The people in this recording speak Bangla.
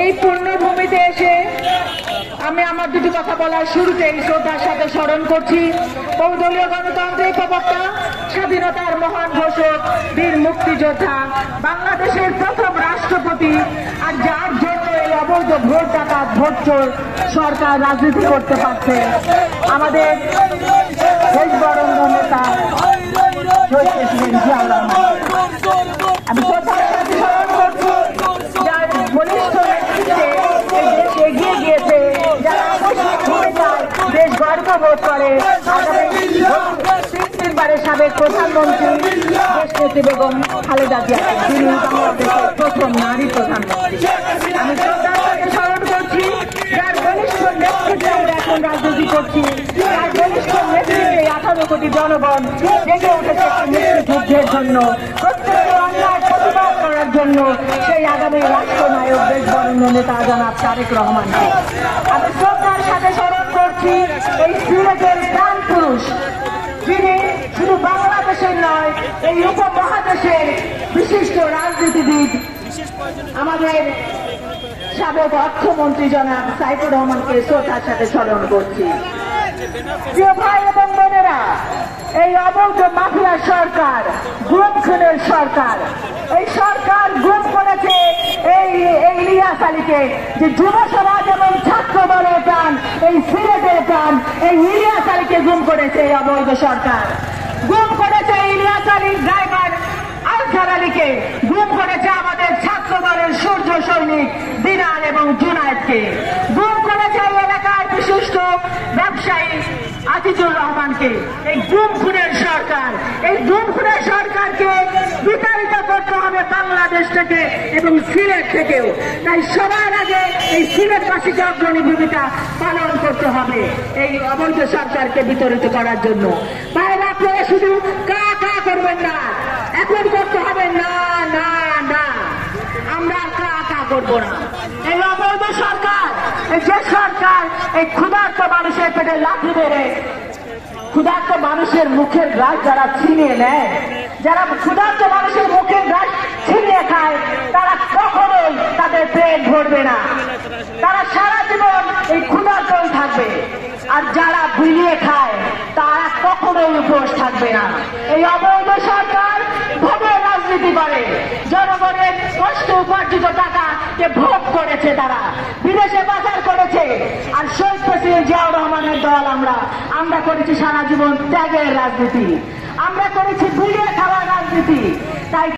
এই পূর্ণভূমিতে এসে আমি আমার দুটি কথা বলার শুরুতেই শ্রদ্ধার সাথে স্মরণ করছি বহুদলীয় গণতন্ত্রের প্রবক্তা, স্বাধীনতার মহান ঘোষক, বীর মুক্তিযোদ্ধা, বাংলাদেশের প্রথম রাষ্ট্রপতি, আর যার জন্য এই অবৈধ ভোট ডাকাত ভোটচোর সরকার রাজনীতি করতে পারছে আমাদের দেশ বরেণ্য নেতা শহীদ প্রেসিডেন্ট জিয়াউর রহমান। আমি শ্রদ্ধার সাথে স্মরণ করছি যার বলিষ্ঠ নেতৃত্বে এই দেশ এগিয়ে গিয়েছে, যারা দেশ গর্ববোধ করে। তিনবারের সাবেক প্রধানমন্ত্রী দেশনেত্রী বেগম খালেদা জিয়া, যিনি বাংলাদেশের প্রথম নারী প্রধানমন্ত্রী। আমি শ্রদ্ধার সাথে স্মরণ করছি যার বলিষ্ঠ নেতৃত্বে আমরা এখন রাজনীতি করছি, যার বলিষ্ঠ নেতৃত্বে 18 কোটি জনগণ জেগে উঠেছে মুক্তিযুদ্ধের জন্য, প্রত্যেকটি অন্যায় প্রতিবাদ করার জন্য সেই আগামী রাষ্ট্রনায়ক দেশ বরেণ্য নেতা জনাব তারেক রহমানকে। আমি শ্রদ্ধার সাথে স্মরণ করছি এই সিলেটের প্রাণ পুরুষ, যিনি শুধু বাংলাদেশের নয় এই উপমহাদেশের বিশিষ্ট রাজনীতিবিদ, আমাদের সাবেক অর্থমন্ত্রী জনাব সাইফুর রহমানকে শ্রদ্ধার সাথে স্মরণ করছি। প্রিয় ভাই এবং বোনেরা, এই অবৈধ মাফিয়া সরকার, গুম খুনের সরকার, এই সরকার গুম করেছে এই ইলিয়াস আলীকে, যে যুব সমাজ এবং ছাত্র দলের প্রাণ, এই সিলেটের প্রাণ, এই ইলিয়াস আলীকে গুম করেছে এই অবৈধ সরকার। গুম করেছে ইলিয়াস আলীর ড্রাইভার আজহার আলীকে, গুম করেছে আমাদের ছাত্র দলের সূর্য সৈনিক দিনাল এবং জুনায়েদকে, গুম করেছে এই এলাকার বিশিষ্ট ব্যবসায়ী আজিজুর রহমানকে। এই গুম খুনের সরকার, এই গুম খুনের সরকারকে বিতাড়িত করতে হবে বাংলাদেশ থেকে এবং সিলেট থেকেও। তাই সবার আগে এই সিলেটবাসীকে অগ্রণী ভূমিকা পালন করতে হবে এই অবৈধ সরকারকে বিতাড়িত করার জন্য। বাইরে আপনারা শুধু কা কা করবেন না, এখন করতে হবে না না না, আমরা কা কা করবো না। এই অবৈধ সরকার, যে সরকার এই ক্ষুধার্ত মানুষের পেটে লাথি মেরে ক্ষুধার্ত মানুষের মুখের গ্রাস যারা ছিনিয়ে নেয়, যারা ক্ষুধার্ত মানুষের মুখের গ্রাস ছিনিয়ে খায়, তারা কখনোই তাদের পেট ভরবে না, তারা সারা জীবন এই ক্ষুধার্তই থাকবে। আর যারা বিলিয়ে খায় তারা কখনোই উপোস থাকবে না। এই অবৈধ সরকার ভোগের রাজনীতি করে, জনগণের কষ্ট উপার্জিত টাকাকে ভোগ করেছে, তারা বিদেশে পাচার করেছে। আর শহীদ প্রেসিডেন্ট জিয়াউর রহমানের দল আমরা করেছি সারা জীবন ত্যাগের রাজনীতি, আমরা করেছি বিলিয়ে খাওয়ার রাজনীতি। তাই